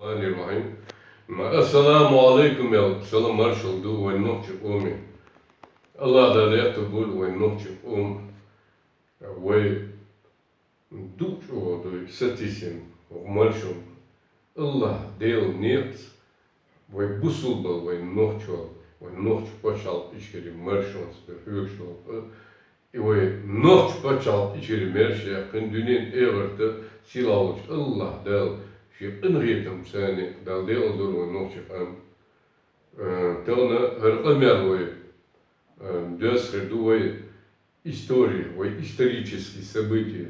Bismillahirrahmanirrahim. Assalamu alaikum ya salam marshal ve nokçu umi. Allah da yatubul ve nokçu ve dukçu ve satisin marshal. Allah değil niyet ve busulba ve nokçu paşal içeri marshal högstol. Ve nokçu paşal içeri merşe kındünün everte silavuç Allah del. Şef inriyetim seni dalde olur ve nokçu am. Telna her ömer ve десредує истории, исторические события,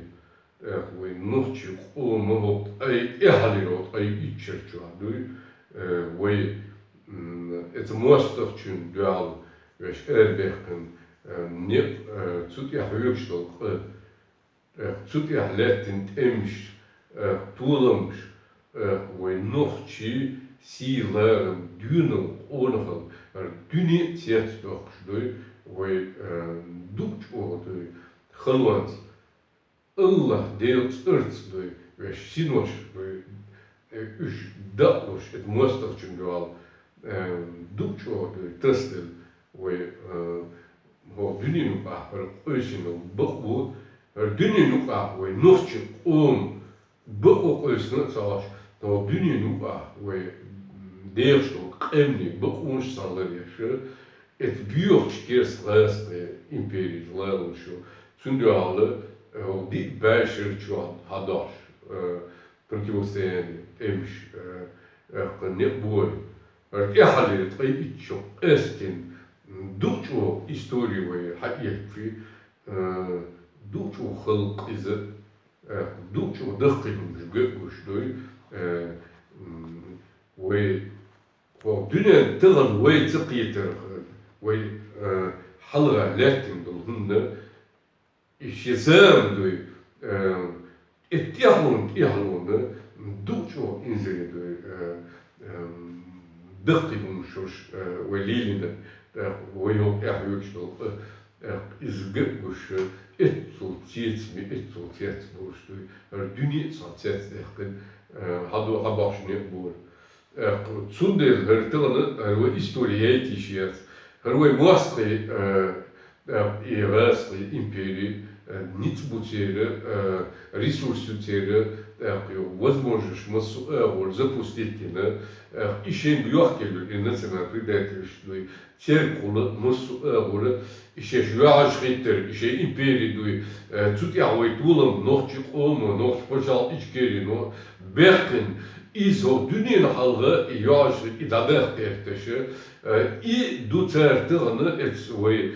ночью могут эгалировать, ичерчуать, это мостов чин дуал, веш эрбехен, не цутя хвюкштол, цутя леттин эмш, туламш, ночи силарен дюнел, онхал, dünya tiyatrosu ve dukçu halvat Allah deelt ırtsı ve sinoş ve üç datloş et mostar çünkü dukçu testel ve o dünyanın ahır özünün bakbu dünyanın ahır ve nohçu bakbu özünün savaş o dünyanın ahır ve Deelstok emni bekonstaller yaşa et büyük laatste imperie laatste sunduale die bijzer chuan hadash principalmente emsh net boy halit itcho estin ducho historie ve hayekfi ducho khalq is ducho dakhilum jgekush doy ve dünya tığın ve tıkıyetler ve halga latin dolhunda işesem doy ihtiyacın duço inzeli doy dıkkı bulmuşuz ve lilinde ve yok ahıyorçtol izgıkmış etsultiyet buluştu dünya sanset derken habaşını bul Zundel hertelen herwe historie tişiyet herwe muastre evastre imperi nit butere resursutere возможность запустить еще бьёхкелю и национальный предательство церкула массу еще жуашриттер еще империи тут я уйдулам ночи ома ночи пожал ичкери но беркен İzo dünyanın halkı yaşlı idader terteşi i dutertığını etsvay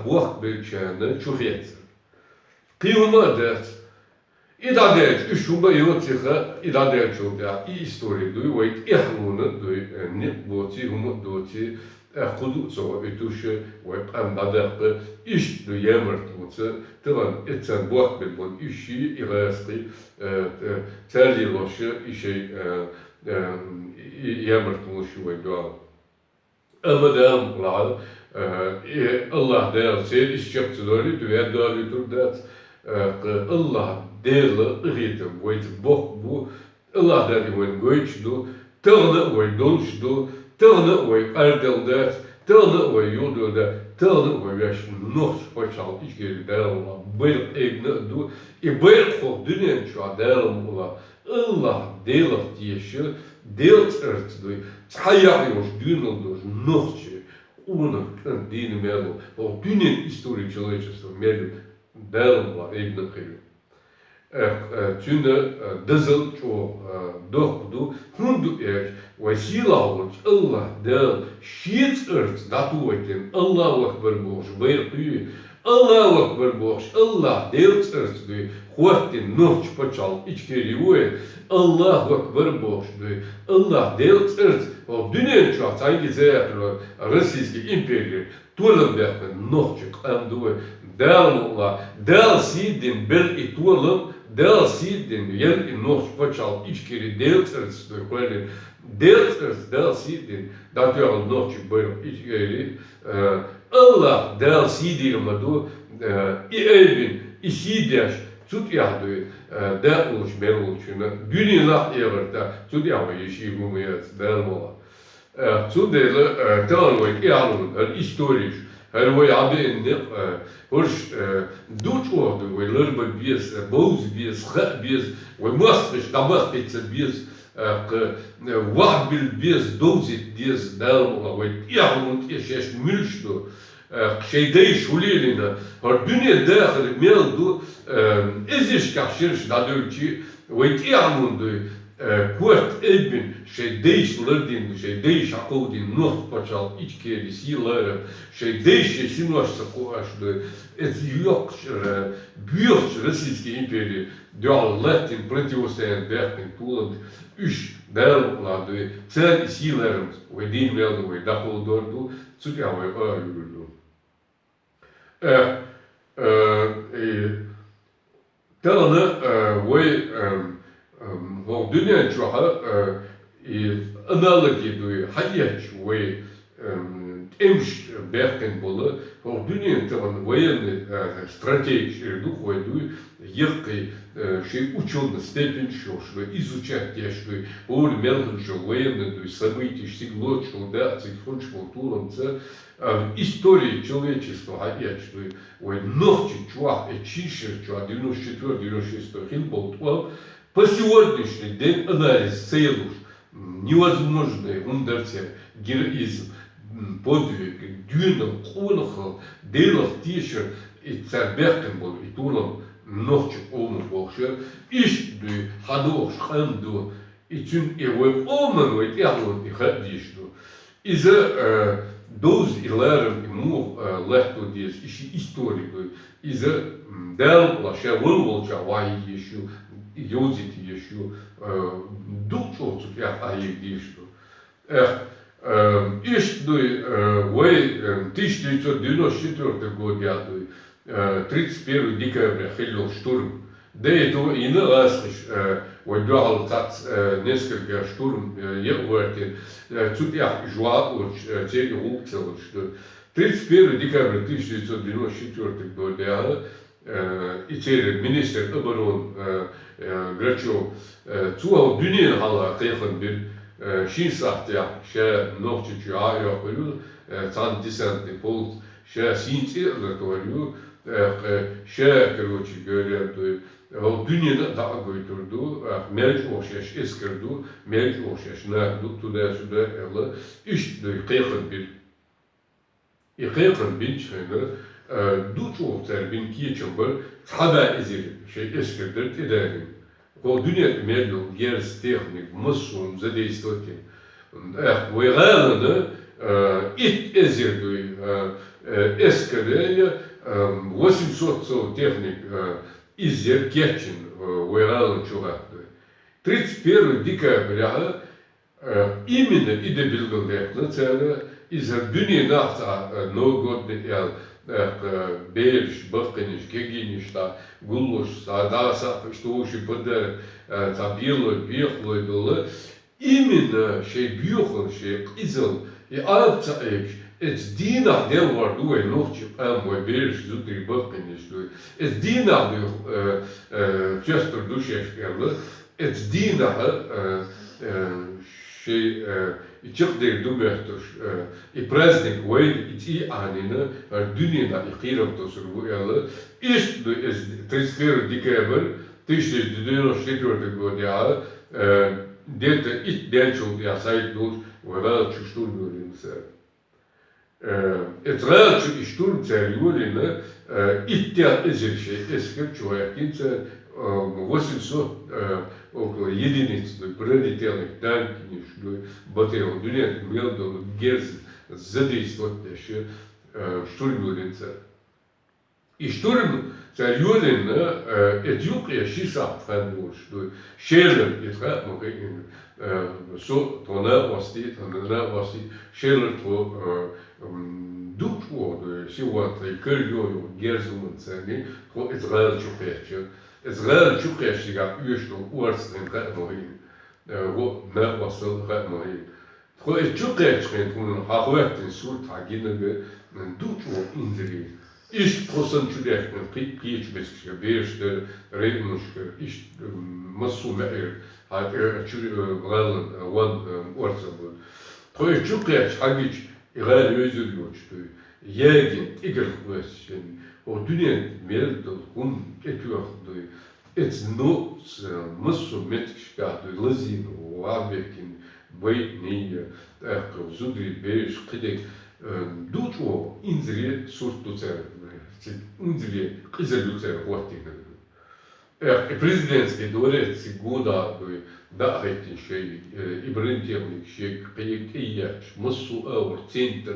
buak belçene çuhiyet. Kıyma dert idader üşüba yotiha idader çoğda i istori duy ve ihlunu duy ne boti humu doti kudu so etuşu ve amdader iş duy yemertmutse tıvan etsen buak belbon işi irasti terliloşu işe yemertmuşu ve dua. Elmadam lal Allah der seyir işçepti dörlü düğe dörlü durdat Allah derle ritim ve bok bu Allah der ve göçdu tırlı ve dolşdu tırlı ve erdeldat tırlı ve yolda tırlı ve yaş nox paçal içgeri derla bayık egne du bayık o dünyanın şu an derla Allah deler diyeşi deelt ertdu hayalıyoruz dünyanın noxçı onun dini merlo o dünyanın historii человечества merlo derla egne kıyı çünkü dızıl çoğu dokdu hundu ve silavuç Allah der şiit ert datuetin Allahu Ekber boş bayırtıyı Allahu Ekber boş Allah deelt ert duy huatin nohç paçal içkeri ve Allahu Ekber boş duy Allah deelt ert o dünyanın çoğu sanki zeyatlı Российский imperiyü tuğlum derken nohçuk amdu derla der sidin bir ituğlum Del sidin yer nox paçal içkeri delters böyle delters del sidin datıyor nox böyle içkeri Allah del sidin madu i elbin i sidiaş tut yahdu ده ولش بيروشنا دنيا لا يغرتا تودي عم يشيبوا ميات ده الموضوع تودي تان ويك يعلمون الهistorisch هو يعبي إن هرش دوت أورد ويلرب بيس بوز بيس خاء بيس ومسخش دماغ بيس بيس واحد بالبيس دوزت بيس ده الموضوع ويعلمون إيش ملشدو شيء دايش وليلنا الدنيا داخل ميلدو إزيش كاشيرش دادوتشي ويتعلمون دو كوت ابن شيء دايش لردين شيء دايش عقودين نوح باشال إيش كيري سيلار شيء دايش سينوش سقواش دو إتيوكش بيوش روسيسكي إمبري دو لاتين بريتيوسين داخل تولد إيش دال لا دو تسال سيلار ويدين ميلدو ويدخل دوردو تسوتي عوي يقولوا تانا وي هو دنيا شوها analogy دوي حياتش وي امش بيركن بولا هو دنيا تانا وين стратегия дух وي دوي يقي شيء учёный степень что изучать те что он мелкий что военный то есть события что что да цифрон культурам це в истории человечества а что ой ночи чуа и чишер чуа 94-96 хилбол по сегодняшний день анализ целуш невозможный ундерсе героизм подвиг дюнам конохал делах тишер и царберкен был и турам ночи ому бокшер иш ду хадош ханду и тюн и вой оман вой тяглон и хадишду из-за доз и лерем и мух лехто дес иши историку из-за дел лаша волча вай еще йозит еще дучо цукя аек дишду иш ду вой 1994 год я ду 31 декабря хилил штурм. До этого и на ласхиш ودعوا تاع نسكر штурм يقوتين توديا جوا уч تيجي هوكسلش 31 декабря 1994 года итер министр оборон Грачев цуал дюнен хала кайхан бир шинсахтя ше нохчичу айоқлу цан десантный полк ше синти латварю ше короче говоря dünyada da götürdü, melç oşeş eskirdi, melç oşeş ne tutuda şuda ela iş de kıyıkın bin şeyler duç ofter bin kiyeçambar hada ezir şey eskirdir tedarin. O dünya mello gers teknik musun zadeystotin. Ve galını it ezirdi eskirdi 800 техник из Керчен воевал чувакой. 31 декабря именно и до Белгородского из Дюни нахта новогодний Бельш, Бахканиш, Кегиниш, Гулуш, Адаса, что уже подарок, Табило, Бехло было. Именно шей Бюхон, шей Изел и Алпцаевич Het dienaar deel waardoor je nog mooi bezig doet die Bachkenis doet. Het dienaar Chester Dushevskele. Het dienaar she ik de domechters. I president Wade it anine dunina ikiram to survuele. Is de 31 december 1994 года где-то it denchul ja seit durch wel Stunden Het raadje is toen ter jullie ittya ezilşe eski çoğakince 800 около единиц пролетелых танков батареев dünya мелдон герз задействовать еще штурмюринца. И штурм ter jullie het juk je шиса франдуш шелер het gaat nog in zo toneel was dit шелер то дух worden, zie wat kun je gerzumen zijn, gewoon het raar chuketje. Het raar chuketje gaat eerst nog oorts en gaat nog in. Wat net was dat gaat nog in. Gewoon het chuketje toen haagwerkt in soort haginige en doet wat inzien. İş kosançülekten kıyıç beske beşte reynuşke iş masume çürü galan wan orsabu. Koy çukeç hagiç igal özülüyorçtu. Yegin igel question. O dünya meldo hun etüyordu. It's no masumet şkadu lazim wabekin bay niye zudri beş kidek duço inzri surtu cer inzri kızı cer vakti. Президентський дворець года да şey İbrahim şey peykiyaç musu ağır center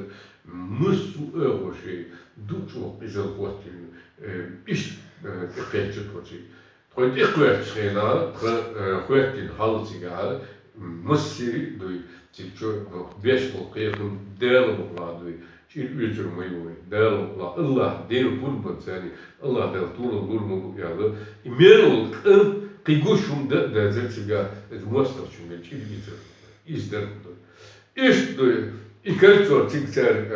musu ağır şey duço izalvatin iş kıyacık vaçı. Koyt ekvert şeyler kıyacın halcigar musiri duy çiço beş kıyakın değerli bağladı. Çil ücürmeyi değerli Allah değil bulman seni Allah del tuğla durmalı yalı. İmerol kıyguşum da zelsiga etmostar çünkü çil izler. İşte İkalço tikser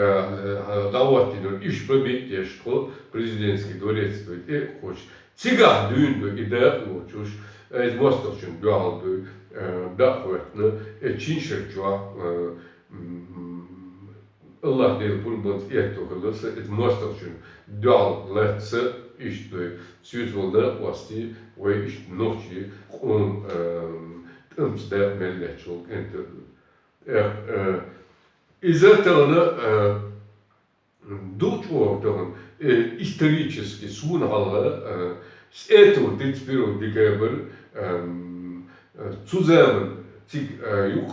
davatino iş bebek yaşko prezidentski dvorec hoş. Ciga düğündü ide uçuş etmostar çünkü aldı da hoşnu çinşerçua Allah değil bulman ettoğulası etmostar çünkü dağlatsa işte sütvolda vasti ve işte nohçi ömsde melleçol ente из-за двух исторически Сунхала с этого 31 декабря zusammen юг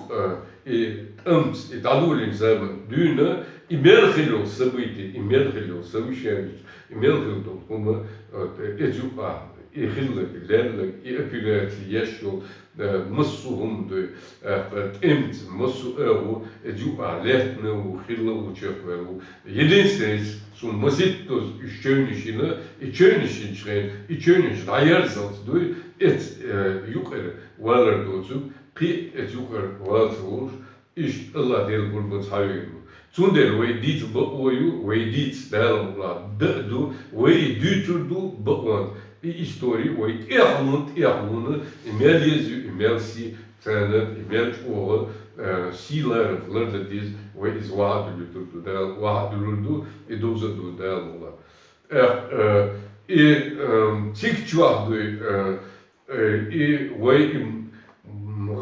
и Амс и Тадулин zusammen düğüne imerhilo событий, imerhilo совещаний, imerhilo kuma ejuka ihillik, lerlik, epilati yaşyol مسهم تمت مسو أو جو علتنا وخلا وشكله يدينسيس سون مسيتوس يشتونيشنا يشتونيشين شرين يشتونيش رايرزات دوي إت يقر والر دوزو قي إت يقر والزوج إيش الله دير بربط هايو Tunder ويديت بقويو ويديت دالولا دو ويديتو دو بقوان истории, ой, эрнут, имел езю, имел си, ценет, имел чуола, силер, лердетиз, ой, из ваадулурду, и дозаду далула. И тик чуахдуй, и ой, им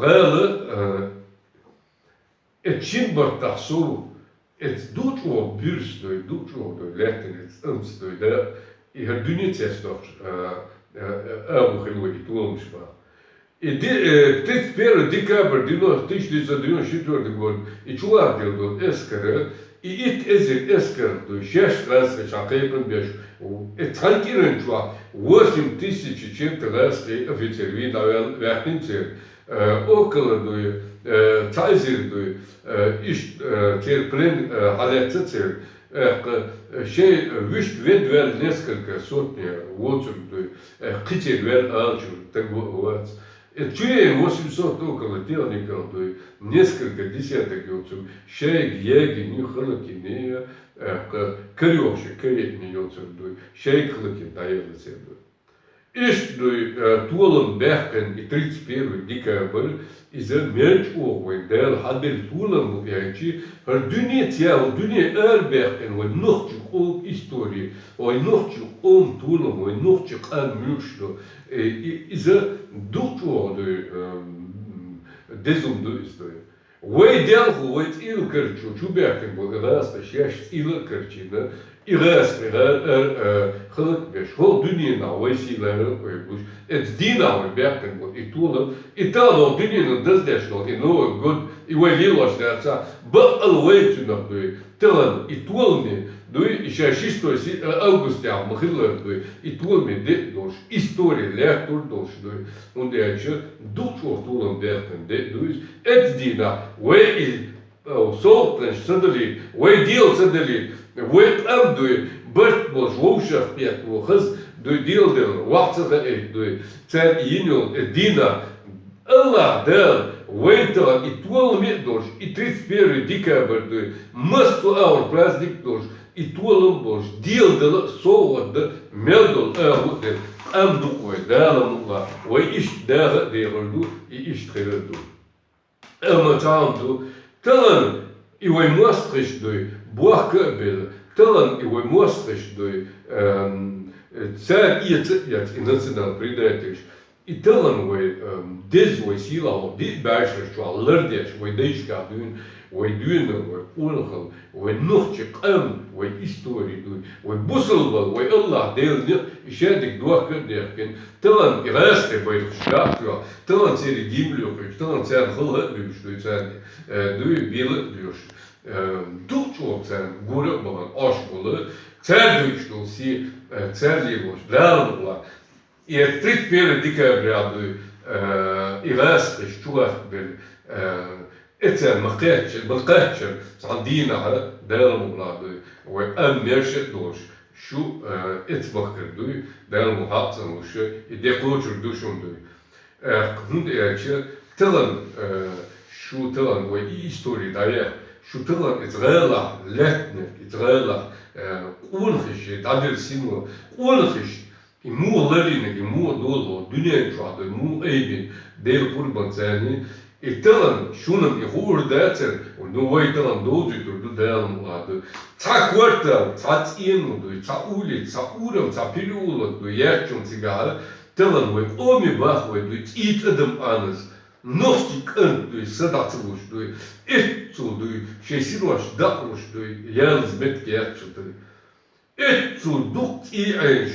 гэлэ, чин бартасу, дучуо бюрсдуй, летен, эмсдуй, да, и Дюницестов Эвухилуи Тулмшма. И 31 декабря 1994 год и чувардил до Эскера, и ит эзер Эскер, то есть 6 раз шакейпен беш, и танкирен чува 8000 чем-то раз офицер видавал вяхнинцер, около Цайзер, иш терплен халецер, şey вишт ведвел несколько сотни вотсур китер алчур так вот чуе 800 около техников несколько десяток вотсур шей еги нюхалки не корёвши коретни вотсур шей хлыки даелся İşte tuğalın behken 31 dekaber ise melç oğuen del hadel tuğalın bu yani her dünya tiyahı dünya behken ve nohçuk o histori ve nohçuk on tuğalın ve nohçuk an müştü ise duçu dezumdu işte. Ve delhu ve il kerçu şu behken bu rasta şeş il kerçine İğaz хылык беш хол дүниені вайсилары ойбуш эт динавы бяктен вот и тулы и тало дүниені дыздешно и новый год и вайлилось да был вейтюнах дуй тылын и тулны дуй еще 6 августа махиллар дуй и тулны де дош история лектор дош дуй он де еще дучо тулын бяктен де дуй эт дина вей солтен садали вей дел садали вей абдуй Bert was woensdag piet wogens door deelden wachtige door ten inul dina Allah del waiter it will meet door it 31 dekaber door must our plastic door i tuolum boş diyaldala soğuda meldol ağıdır amduk ve dağlamla ve iş dağı değerdu iş tırdı ama tamdu talan iwe muastrish doy buah kabel talan iwe muastrish doy царь и национал предатель. И талан вы дез вы сила ви башер что лердеш вы дейшка дун вы дюна вы унхал вы нохчик ам вы истории дун вы бусулбал вы Аллах делни шадик дуака деркен талан ирасте вы шафту талан цери гимлю талан цар хылат бюш дуй цар дуй билет бюш дух чок цар горе баған аш болы цар дуй что си цар левош дарлыла И 31 декабря إغاثة شتوح إتى مقاتشر صندينا على دار المغلاد وأم يرشد دوش شو إتبكر دوي دار المحاطة وش يدقوشر دوشون دوي هند إيرشر تلن شو تلن وإي إستوري داير شو تلن إتغالا لاتنك إتغالا أونخش تعدل سينو أونخش mu lerine mu dolu dünya çağda mu eybin der kurban seni italan şunun hurdater no vay talan dozu durdu dayan adı ta kvartal ta inu du ta uli ta uram ta pilulu du yerçun sigara talan vay omi bah vay du it adam anas Nostik du sadatlış du etçu du şesiroş dakmış du yalnız met gerçekten etçu duk i eş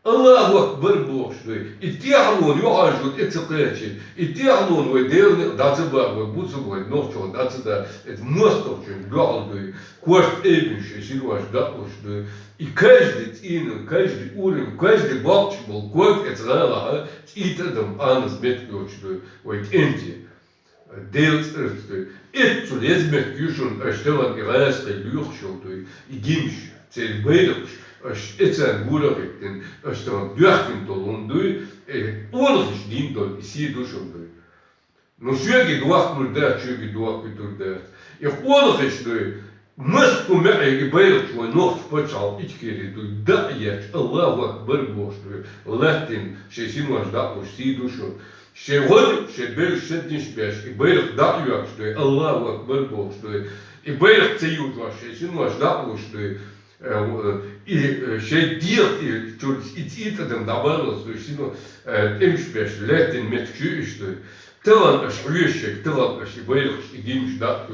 Allahu Akbar boşluğu. İttihamon yuhajut etiqiyatçı. İttihamon ve değerli datıba ve buzu ve nohço datıda et mostokçun doğaldı. Kuart evin şesiruaş datmıştı. I каждый inu, каждый urim, каждый bakçbol, kuart etralaha itadım anız metgöçtü ve enti. Deelt ırtı. Etçu lezmet güçün aştevan irayasqı lüyxşoldu. I gimş, tel beydakş. Etsen gurakten, ashtan duachtin tolundu, ongish dindol isi dushundu. No shugi duach murda, shugi duach kuturda. Ongish du, must kumai bayrt wa nocht pachal ichkeri du da'yach Allahu Akbar boshdu. Latin shesin was da si dushun. Shegod shebel shednish besh, bayrt da'yach du Allahu Akbar boshdu. Bayrt tsayud was shesin was da boshdu. И итадам добавилось, то есть, эмшпеш, летин меткюшты, талан аш рюшек, талан аш и бейлх, и гимш датку,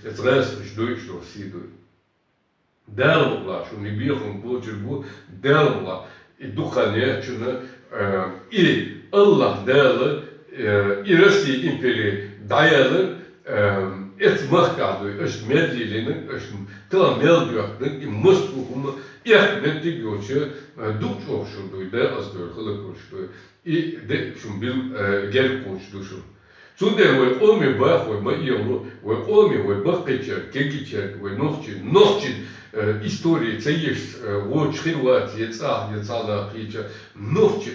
это раз аш дойчно сиду. Дарлла, что не бехом почербу, дарлла, и духа нечина, и Аллах дала, и Россия империя даяла, et mahkadu, është medlilinin, është të meldjøknin, I mështukumë, ehmet të gjoqë, duk që ofshurdu, dhe asdër hëllë kërshdu, I dhe shumë bil gel kërshdu shumë. Çunde ve omi bah ve mayelu ve omi ve bakıçer, kekiçer ve nohçin истории цееш во чхилват яца на хича нохчи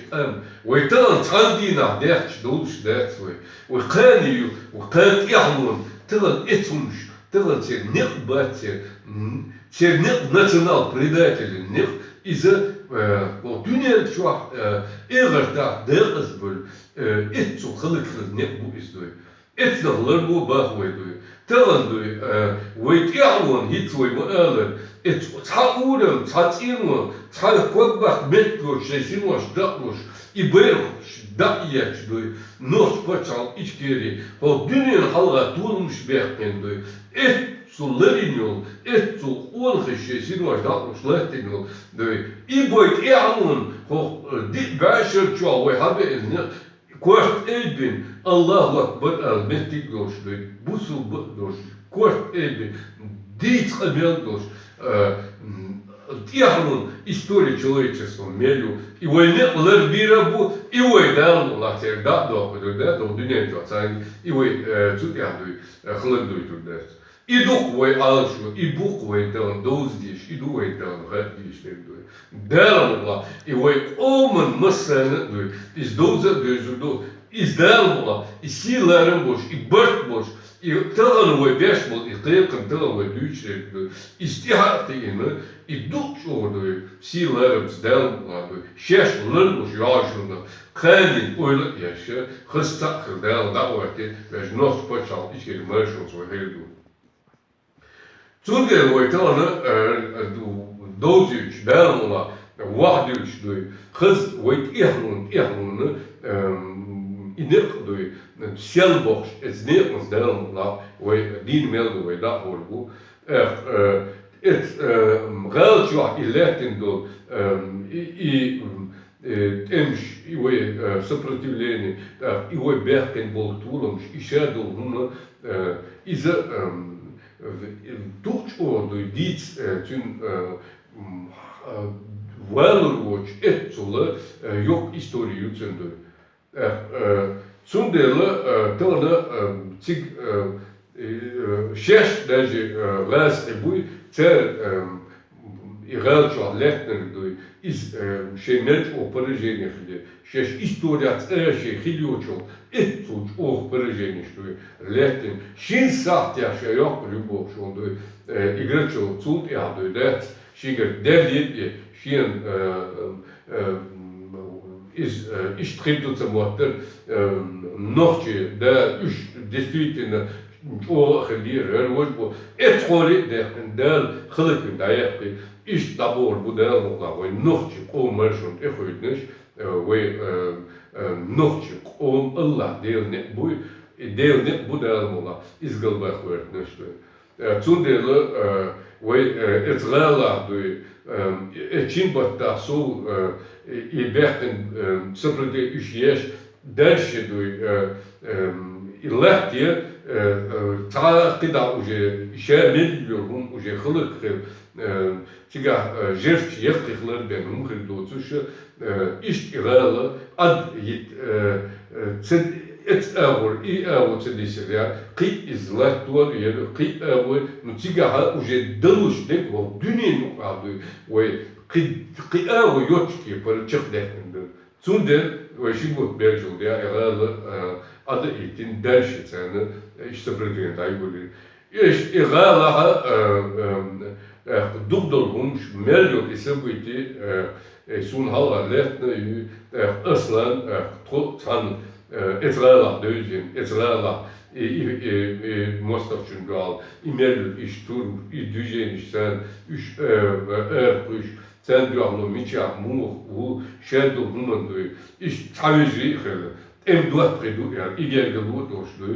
ve тан цандина дерч долш дерцве ve канию ve kan яхмун тан этунш тан се нехбатсе се национал предатели нех из-за вот dünya şu eğerda dersbol etçu xılıklı ne bu izdoy etnahlar bu bahveydoy talandoy ve tialon hitsoy bu alır et çaurum çatino çal kodbak metgo şeysinoş dakloş iberş dayaçdoy nos paçal içkeri o dünya halga tulmuş bekkendoy et Sulerinol, etsul ongeşe sinwas dat ons letinol, de iboit ealon, ho dit basher chwa we hebben in kwart elbin, Allahu Akbar al metigos, de busul dos, kwart elbin, dit gemeldos, ealon история человечества мелю, и войне лербирабу, и вой дан латер да до dünya çatsan, и вой çutyadoy, xlendоy turdas. I duh way alshu, I buk way down those dish, I do way down red dish they do. Daarom I way omen mussen do. Is those do İzdel bula, isilerin boş, ibert boş, tağın ve beş bul, iqyqın tağın ve düçrek du, istihatı ini, iduk şordu, silerin zdel bula du, şeşlin boş yaşında, kâlin oyla yaşa, hısta kırdel davati, ve nos paçal, işkeli mərşons ve heydu. Zundel ve tağını, dozüç, belmula, vahdüç du, kız ve ihlunu, inek du, självbox, ett nedensdelen, ve din meldu ve da holbu, ett reltja i lätin du, i emš, i сопротивление, i berken boltulum, i šedul huna, iza tuch ordu diets tün Wellerwatch etsule yok historie utsendu. Zundele tane cig şeş derece res ebuy ter irelço letner du iz şeymelç o parajenihli şeş historiat şey hilyoço etsuç o parajenihli lettin şin sahtya şey yok любов şondu igrelço zund erdu det şiger devlet şin is tritt zum Worten noch da действительно o خليه الوجب ادخل دال خلق دايق iş dabor bu da o nohçu o merşun ehoytneş ve nohçu o Allah devne bu da mola izgalba ehoytneş zundele ve etrala du için batta so i berten seprede üşyeş derşe du ilahtiye تعاقد уже شامل уже خلق تيجا جرف يقخلر بينهم خلدوتش اشتغال اد يت تد ات اور اي او تديسيا قي ازلات دور ير قي او نتيجا уже دلوش دك و دنيا نقعد و قي او يوتشكي برچخ دكند تونده وشيبوت بيرجو ديا اغال adı ilkin derşetini işte bırakıyor dayguli. İşte galaha dugdolmuş melyor ise bu iti sun hala lehtne aslan tan etrala dövün etrala mostafçun gal imelyor iş tur düjen işten üç erkuş sen diyorlar miçah mu bu şerdo bunun diyor iş tavizi em doit predu igergelu doşlu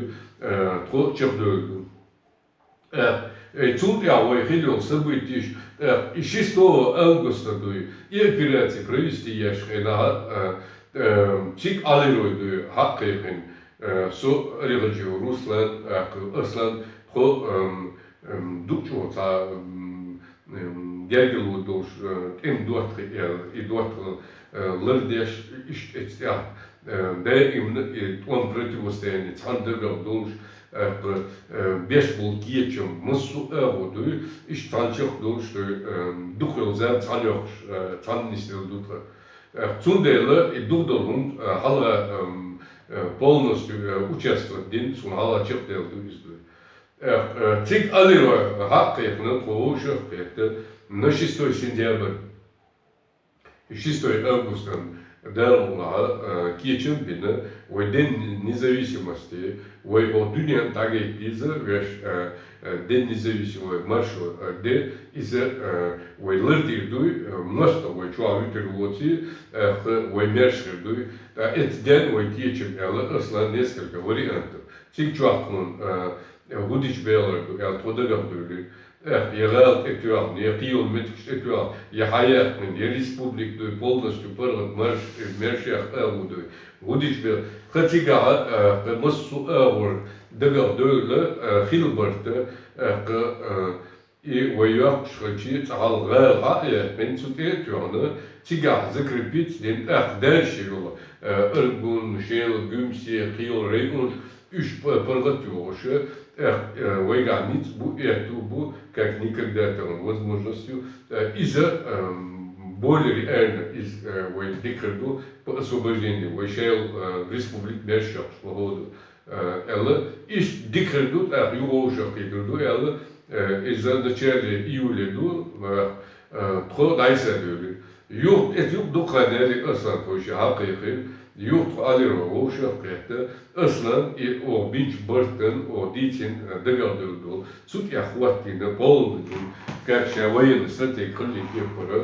tro çırdı тут я выходил событий чисто августа дуй и операции провести яшхена чик алиройду хаккейхен со религию руслан аслан про дучо та гергелу дош em doit и doit лырдеш ишт daim on противостояние цандыга долж беш бул киечем мусу эводу иш танчык долж духел зам цанёк цаннистел дутра цунделе и дудолун хала полностью участвовать дин сун хала чертел дуизду цик алиро хаккетна проушер пекте на 6 сентябрь 6 августа Дермуна кичен бина ve den независимости ve o dünyanın tagi bize ve den независимой marşı de ise ve lırdirdu masta ve çoğu ülkeleri ve merşirdu etden ve kичен ele asla nесколько вариантов. Сик çoğun vudiş beylerdu el todagardu Yerel ektual, yerkiol metkist ektual, je hayat men, je republik du полностью парлат мершях эвуду. Вудич бе хатига массу эвур дагар дөле хилберте и вояк шрачи цал гайра мен сутетюрне тига закрепить den дальше yola. Ergun, şel, gümsi, kiol, regun, üç паргатюрше выгонить эту как никогда там возможностью из-за более реально из декрету по освобождению Вайшел республик Мершак свободу. Элла иш декрету его уже декрету элла из-за начала июля тро дайса дöyle. Yok et yok do kaderi aslan koşu hakiki yok alır o şafkette aslan o binç bartın o diçin degardıldı. Sut ya хватина полный как военный стратег yapara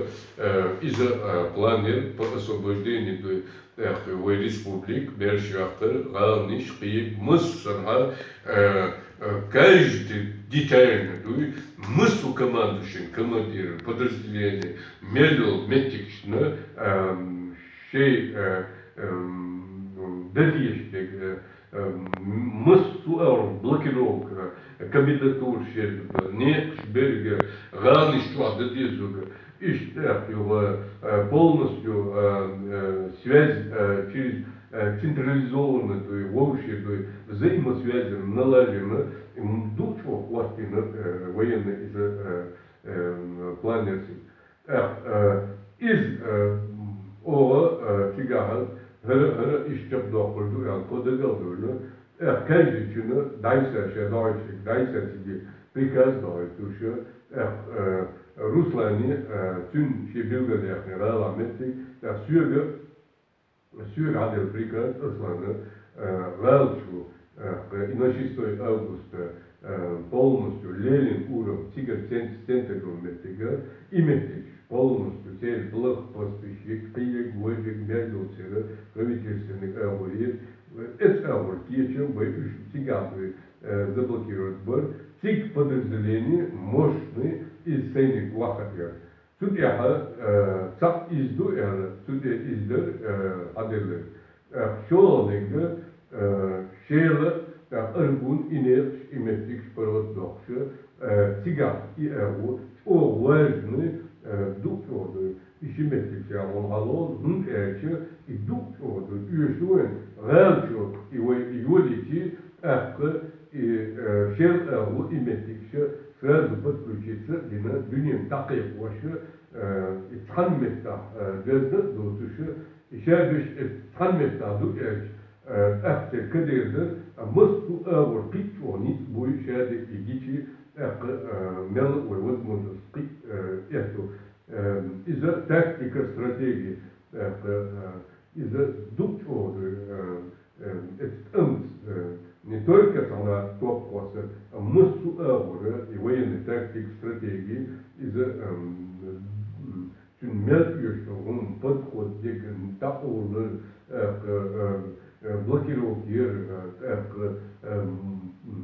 из планер по освобождению в республик Бершахтер равниш и мысль каждый детально мысль командир подразделения медлил метично şey дальнейший мысль блокировка кандидатур не берега равниш что дезуга полностью связь через централизованную общую взаимосвязь налажена дучо хватина военной из планеты. Из ова тигахал işçep dokurdu yani kodagaldı. Каждый чина дайса шедайшик дайса тиги приказ дайсу Ruslani tüm bilgilerini rahmetli sur adel prikaz Ruslani velču и на 6 августа полностью Ленин урок тигр центrum метига иметик полностью цель блокпостищик пилек войдик междуцера правительственных аварий это аварии чем бы тигаты заблокировать бар тиг подразделения мощны из сенек вахатер Судья цак изду судья издер адерлер şolanıgı şeyle ırgun iner imetlik sporot dokşu tiga o важны dukçodu işimetlik ya on halon hun erçi dukçodu üyüşüven relço yoliki akı şel o imetlik сразу подключиться дина дünyanın takip başı tanmekta gözde doğuşu işerdiş tanmekta duyaç akte kaderdir mıstu ağır pitçonit bu işerde ilgici mel ve vazmonuz eto iza taktika strateji iza dukçodu не только на топ-классе, а массу авора и военной тактик, стратегии из-за что он подход, где такого блокировки,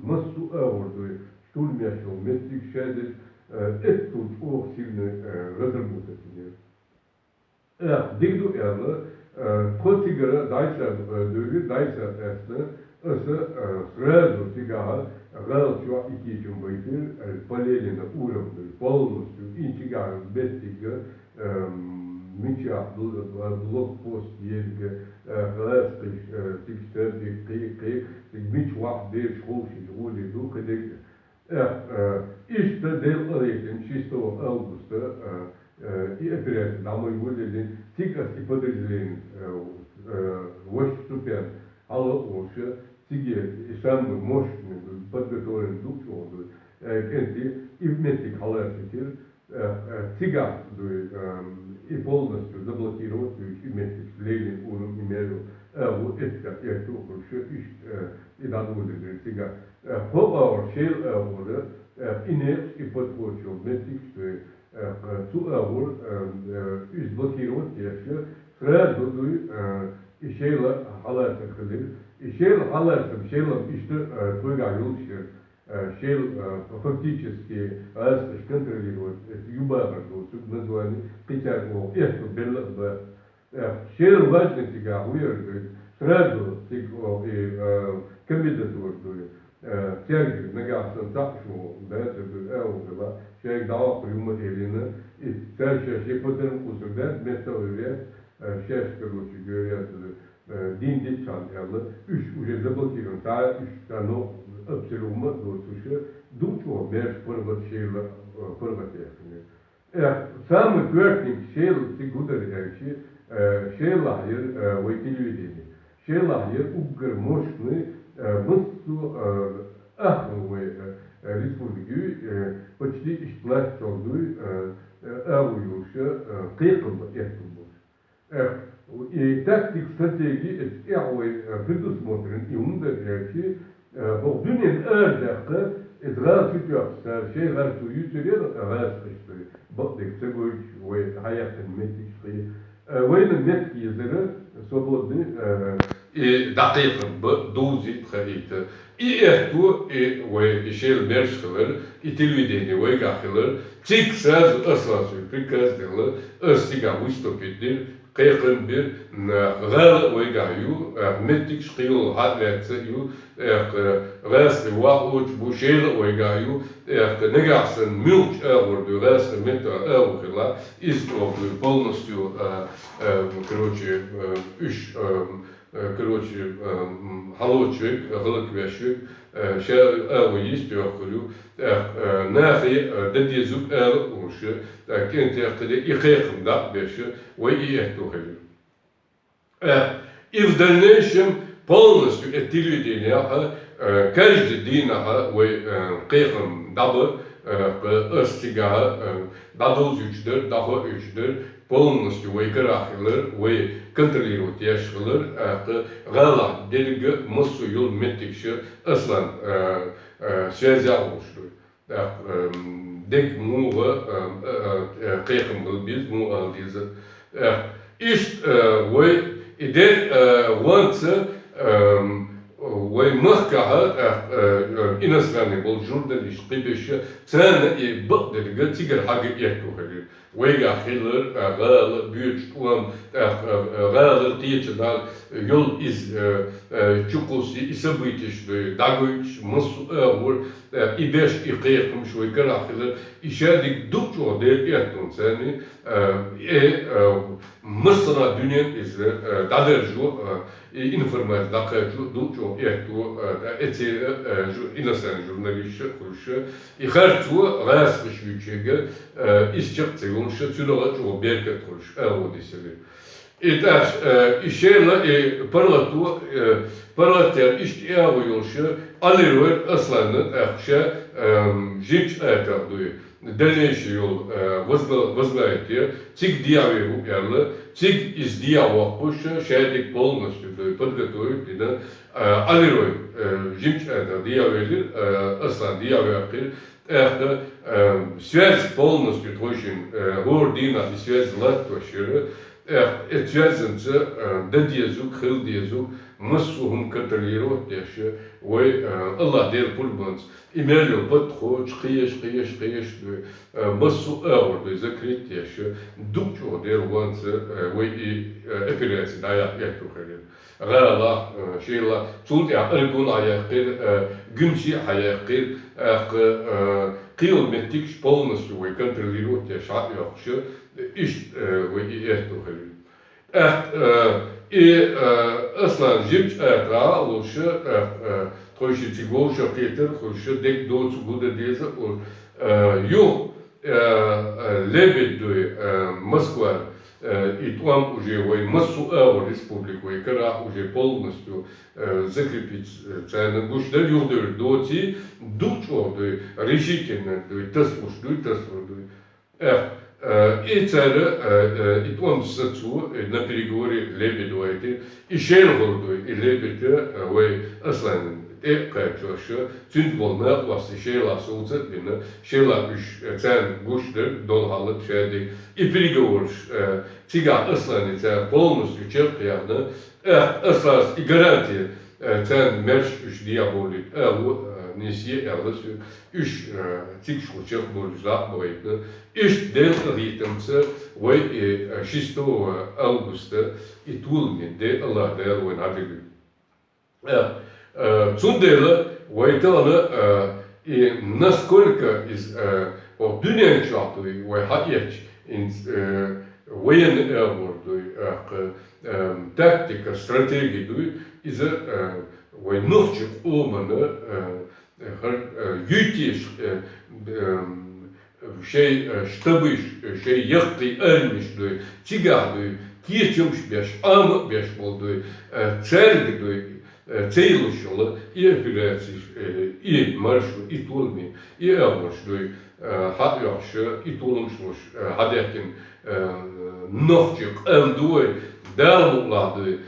массу авора, штурмящего, местик шедет, это тут очень сильно разработать. Дигду эрла, протигера дайса дögü, dайса эсне, сразу тигара галчва и кичем байтыр полелина уровня полностью и тигара без тига меча блокпост елге гласпиш тикстерди кей мечва деш холши ули ду кадек işte del arayın 6 августа и операция домой вылезли тигаски подразделения выступят Алла Орша, Сиге, и самый мощный, подготовленный дух, Кенти, и вместе халашитер, Сига, и полностью заблокировать, и вместе с Ленин, уровнем меру, вот это, и дадут Сига. По шел Авора, и нет, и подхвачил вместе, что цу Авор, и заблокировать, сразу, и şeyle halat kılır. Şeyle halatım, şeyle işte toygarılır. Şeyle фактически контролирует юбару, тут назвали Петербург, это было şeyle важно тебя выиграть. Сразу и кандидатуру Сергей Нагасан такшо, да, это было, человек дал приемать Елена, и следующий потом кусок, вместо Şef короче говорят, деньги çantalı, 3 уже заблокирован, та 3 tane обстрелума doğrusu, дучо, без первого şeyle, первого техники. Самый первый шейл сигудер шейла хир вайтилюдени. Шейла хир угр мощный мыссу ахвы республики почти iştirak olduğu avuyuşa kıyıkıldı etkilir. И тактик стратегии предусмотрен и умдерки в дünyanın erdekte إدغال تجارة شيء غير سويسرير غير سويسري بطلق تقول وحياة المتي وين المتي يزرع صبودي دقيقة دوزي خريطة إيهتو وشيء المرشخلر إتلويديني ويقاخلر تيك ساز أساسي في كازدلر أستيقا وستوبيدير قيقن بير غال ويقايو متيك شقيو هاتلات يو غاس واقوش بوشيل ويقايو نقاسن ملش أغور غاس متى أغور إستوك полностью короче halotçuk, halıkveşük, есть я говорю, нахи дедизук уши, кент я кде и хехм да беши, и это говорю. И в дальнейшем полностью эти люди, каждый день хехм дабы ыстига дадоз üçdür, daha üçdür, полностью вайкарахилер, вай контролировать яшхилер, гала делига массу юл метикши аслан связи алушду. Дек муга кайхам был biz mu aldizы. İşt vay iden ванца ومحكها иностранный был журналист, прибежище, цены и багдельга тигр хаги ехтухали. Вейга хиллер, гал, бюч, уам, гал, теченал, йол из чукуси и событий, что дагуич, массу эвор, и беш и хейхтум, что и карахиллер, и шадик дучо дел ехтун цены, и мыслена дюнен из дадержу, и информация дакачу дучо ехту, эти иностранные журналисты, и харчу расхищучега, исчерпцевым, что сюда чего беркет хош, эводисели. И так, и шейла и парлатер ишти эвоюлшы, алирует асланы, ахша, жич это дует. Дальнейший yol возглавите, цик диави уперлы, цик из диавок пуша, шайдик полностью подготовить, алирой жимч это диавелир, аслан диавелир, это связь полностью твоим гордина и связь латвашира, это связанца дадезук, хилдезук, массухум контролировать яши, ой Аллах дел пульбанс, имелю подход, шкиеш, массу эвр, закрыть яши, дучо дел ванца, ой и эпиляция, да я тухарин. Гала, шейла, тут я альгун аяқир, гүмси аяқир, километрик полностью ой контролировать яши, яши, иш ой и это тухарин. И аслан жимч это лучше тройши тигол шапетер, тройши дек до цугуда деза, ю лебедуй Москва, и там уже массу республику, и когда уже полностью закрепить цены, гушда юрдуй доти, дучо решительно, тасвушдуй. И царь, и он сацу на переговоре лебедуйте, и шейлгордуй, и лебедуй, асланин. Кайчоша, тюнтболна, власти шейла солнце, бина, шейла цен гуштер, дон халат шейди, и переговор, тига асланица полностью черпьяна, аслас и гарантия, цен мерш диаболит, несие эласу, тик шучер болжа бойтна, дел ритмца, вой 6 августа, и тулми, де Аллах дел вой набегу. Цундела, вайтана, и насколько из дюнян чатуй, вайхаеч, военный эвор, тактика, стратегия, из войновчик омана, ютиш, штабыш, яхты эльмишдуй, тигардуй, кичумш беш, амы беш болдуй, цергдуй, цейлушулы, и операций, и маршу, и турми, и элмушдуй, хатяшы, и тулымшмуш, хадякин, нохчик, эмдуй, дəlmuqladı,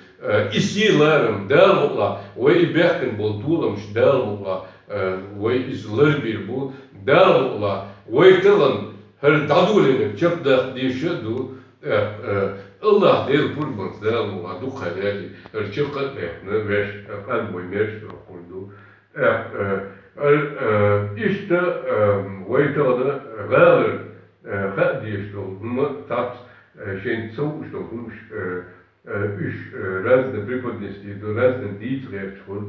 isilərim dəlmuqla, və ibəktin bol tuğlamış dəlmuqla, və izlər bir bu dəlmuqla, və tığın hər dadulinib çöpdək dişədu, Allah deyil pulmaz dəlmuqla, du xələdi, hər çöpqət məhni vəş, əlboy mərşdə okuldu. İşte və tığını gəlir, xət dişdə oldu, tat şeyin soğuşda olmuş, üç razne pripadnosti do razne dietreftschool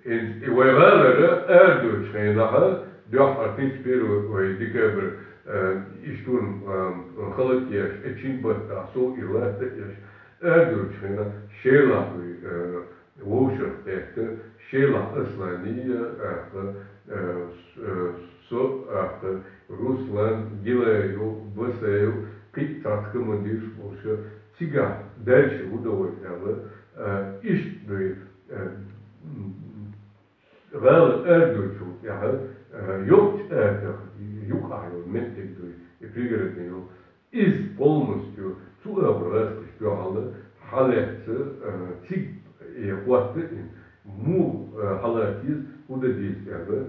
i waaralere erdoorschijnlagen door artiestspelen waar je dikke hebben is toen een gelukkig etchinbata zo irlaat is erdoorschijnlagen shela woosher tekte shela islamiye zo Ruslan Gileyo Baseyo Pik tatkımı diş olsa siga dersi udovaylı iş böyle vel erdőcsú yani yok yok ayol mettek diyor figürde yok iz polностью zuöverleşmiş halı haletsi sig yaptı mu halatiz o da değil yani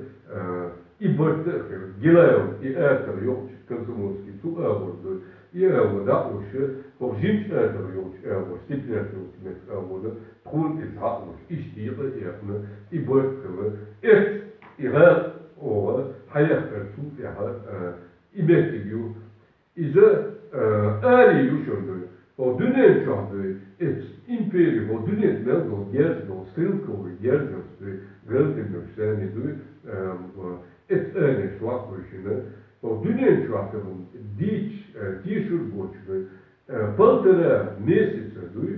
и бортах Гилаев и Эртер yok Консумовский zuöverdi İyi da uşu, o jimç erdir yok, o stipler yok met avolu, kun is hatmış, iş değil yapma, ibörtkümü, ihal o hayat ertuğ ya, imekli yok, ize ali yuşurdu, o dünya çahtı, imperi, o dünya meldo, gerçi o stilkovu, gerçi geldim seni du, öyle şu akışını. O dünya çuatının tişur boçlu, paltara mesece duy,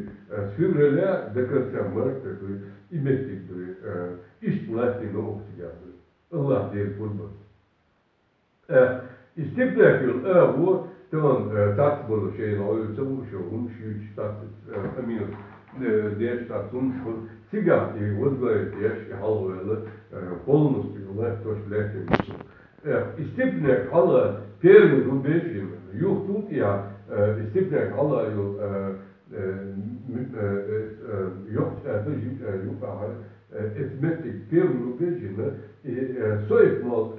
süvrele dekartya markta duy, imeklik duy, iş bulaştığını okuyacağız. Allah değil kurban. İstiprakül bu tamam tatbolu şeyin oysa bu şu üç tat amino diğer tatun şu siga возглавит diğer halvalı полностью власть легким. Истепняк Алла первый рубежим, юг тут я, истепняк Алла yok etmetik первый рубежим, соев мол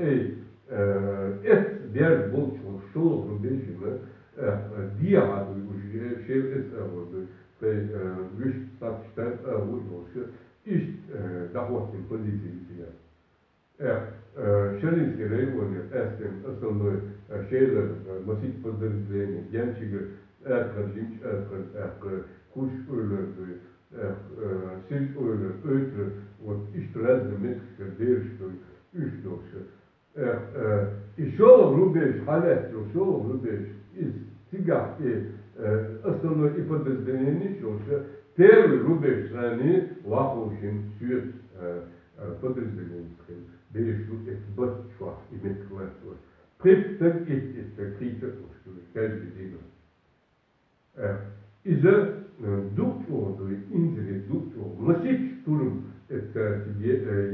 diğer bol şu rubejim, diğer şey oldu, güç tatıştan oldu, iş dahotin pozisyonu. Шелинский район, Эстен, основной шейлер, масить подразделение, Янчигер, Эркер, Жимч, Эркер, Куш, Ойлер, Сильч, Ойлер, Öйтер, вот, ишь разные метки, Дерштой, Ишдовши. И шел рубеж, халят, шел рубеж из Тигах, и основной и подразделение, что первый рубеж страны Лаховщин, Сюет, подразделение. Değişik etbat şu an imekler var. Prepten kritik oluşturuyor. Geldi değil mi? İze doktordu, inzire doktor, masik durum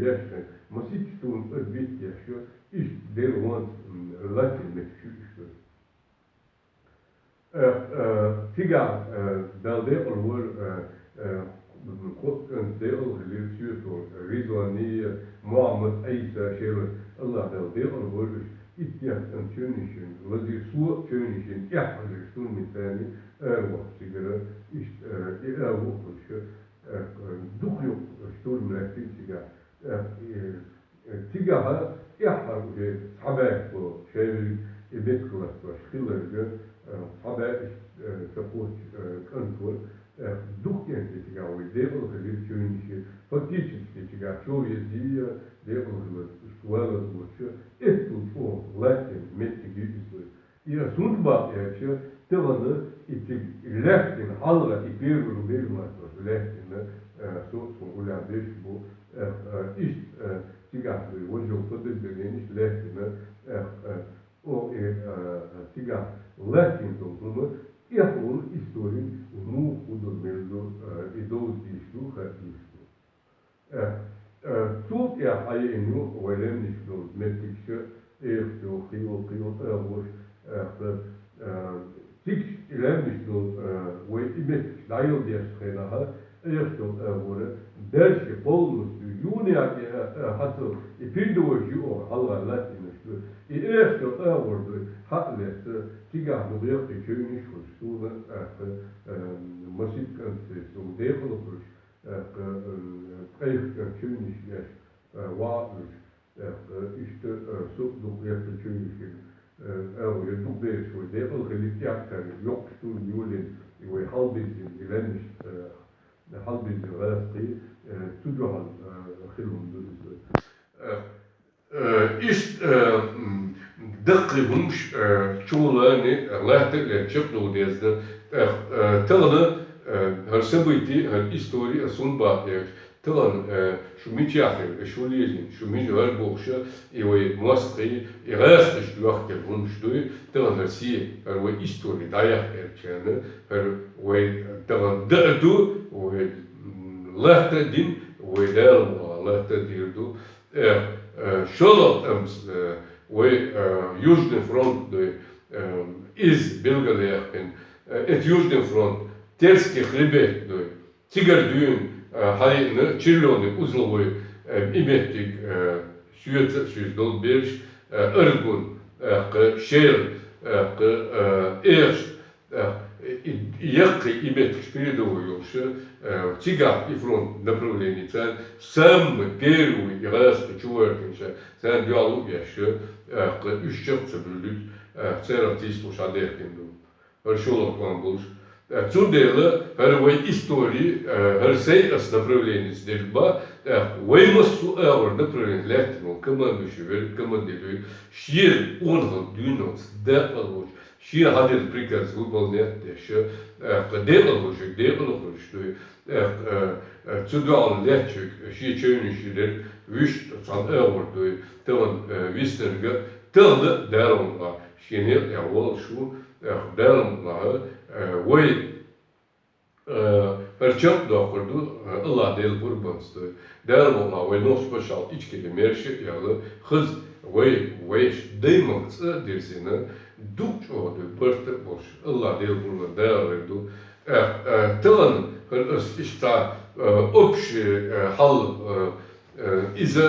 yaşayan, masik durum ödbit yaşıyor. İş devam lakin şu işte. Tiga dalde olur كنت ديال ريليسيوسو ريزوانية معمد أيسا شير الله ديال الورش إتياس أن تشونيشن وزي سوء تشونيشن يحفظ يشتون مثاني وقت سيجرة وقتش دخلوا يشتون ملاكين سيجا سيجاها يحفظ حباك شير يبتكلت وشخيلة حباك تقوت كنتور Духовный тяговый, девол, религиозный, фактически тягачев, езди, девол, школа, лучше, это о, латин, метигизм. И судьба, я че, теланы, и легкин, алла, и первый рубеж, легкин, собственно, гулядеш, бо, ищ, тягачев, возил подозрение, nicht lehtine, o tiga lehtine toplumu, ihun historin, nu udur mevzu, idol dişlu, dişlu. Tut ayı enu, velem dişlu, metikşe, ehtu, kıyıl, vuş, tik ilem dişlu, ve imet, dayıl diye şeyler, ehtu, vure, dersi, polnustu, junia, hatı, ipindoji o, halva latinişlu, ehtu, vurdu, hatlesi, tiga nubiyakti köyünüş hoştuğunu, musikantı, dehulukuş, köyünüş, vaatmış, işte, subduk yaptı köyünüşün, je doet deze voor de hele jachter, jokstoel, jullie, je halbizin, ilenmiş, halbizin rastri, tuduhan, khilum dürüstü. İşte, dıkkıhımş, çoğularını, lahtekler çıktığı dezde, tağını, her sebiti, her istori, sun batıyor. Tağın, şu miçahir, şu lezin, şu miçahir boğuşa, ve muaskayı, rastış duakter hunçtuğu, tağın her siye, her istori dayak erçeni, ve tağın dağıtu, ve lahtedin, ve derma, lahtedirdu, şöyle ve Южный фронт iz belgeleyen, et Южный front terski hrebet tigar düğün hayını çirloni uzlovoy imettik süyetse süzdol bir ırgun şehir erş який иметь передовой тига и фронт направлений, це самый первый и раз четвертый, це диалог еще, üşçakça bölük, це артисту шадеркинду, аршолог вам был. Цудела, her истории, her şey as направлений стрельба, ваймасу авр направлений лектину, командующий, командирую, шир онгл дюнос, депалуч, şiir hadir prikaz выполнять еще делал что цудал летчик şiir çöynüşler вишт сан эворду тон вистенга тылды дәрумга şiir явол şu dәрумga ve perçap dokurdu Allah del kurbanstı dәрumga ve nos başal içkili merşi yalı hız ve deymaqsı dersine Duk çoğdu, bırtı boş, Allah değil bunu değerlerdi. Tığın, işte, общий hal izi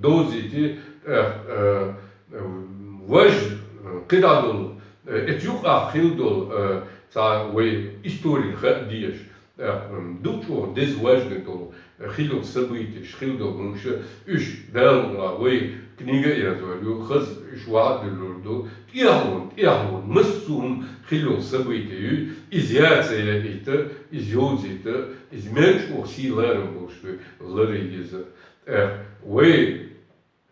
doziti, vaj, kıdadol, et yok ahildol, sa ve истории diyeš. Duk çoğu dez vajne dolu, хилил событий, хилил, ну что, üç değerler ve kniga yazıyor, kız şuadırdı, İyahun, mıssun хилил событий, izyatsaya ite, izyozite, izmenç o silerim boştu, ları yize. Ve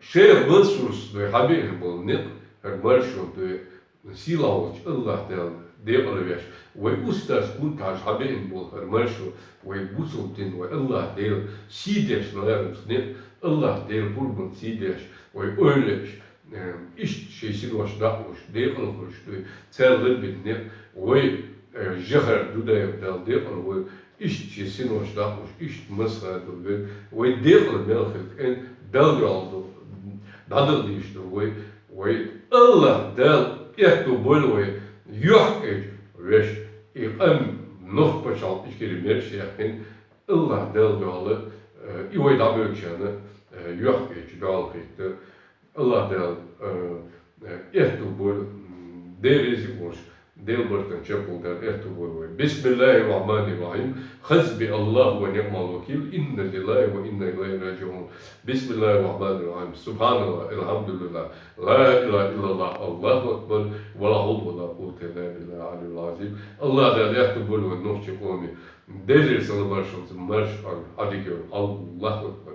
şeyh Mansurs ve haberin bol nek, her marşodu, silavuç Allah değerler. Ve ustaz kuntaj haberin bol her marşo, ve busultin ve Allah değil, sideş nelerim nek, Allah değil kurban sideş, ve öyle iş şeysin hoşdakmış, değil hoştu, terlir bitne, ve jehar dudayıp değil ve iş şeysin hoşdakmış, iş mısradır ve değil melhek en dalga aldı, dadır değişti ve Allah del ehtu bol ve yok et ve İqam noh başal işkeri merşeğin Allah del aldı, İvay da bölçanı yok et dal etti. Allah del ehtu bol derezi boş delberten çapul der ehtu bol. Bismillahirrahmanirrahim. Hasbi Allah ve ni'mal vekil. İnne lillahi ve inne ileyhi raciun. Bismillahirrahmanirrahim. Subhanallah, elhamdülillah. La ilahe illallah, Allahu ekber. Ve la havle ve la kuvvete illa billahi aliyyil azim. Allah del ehtu bol ve noh çapul. Derezi salı marş, hadi gör. Allahu ekber.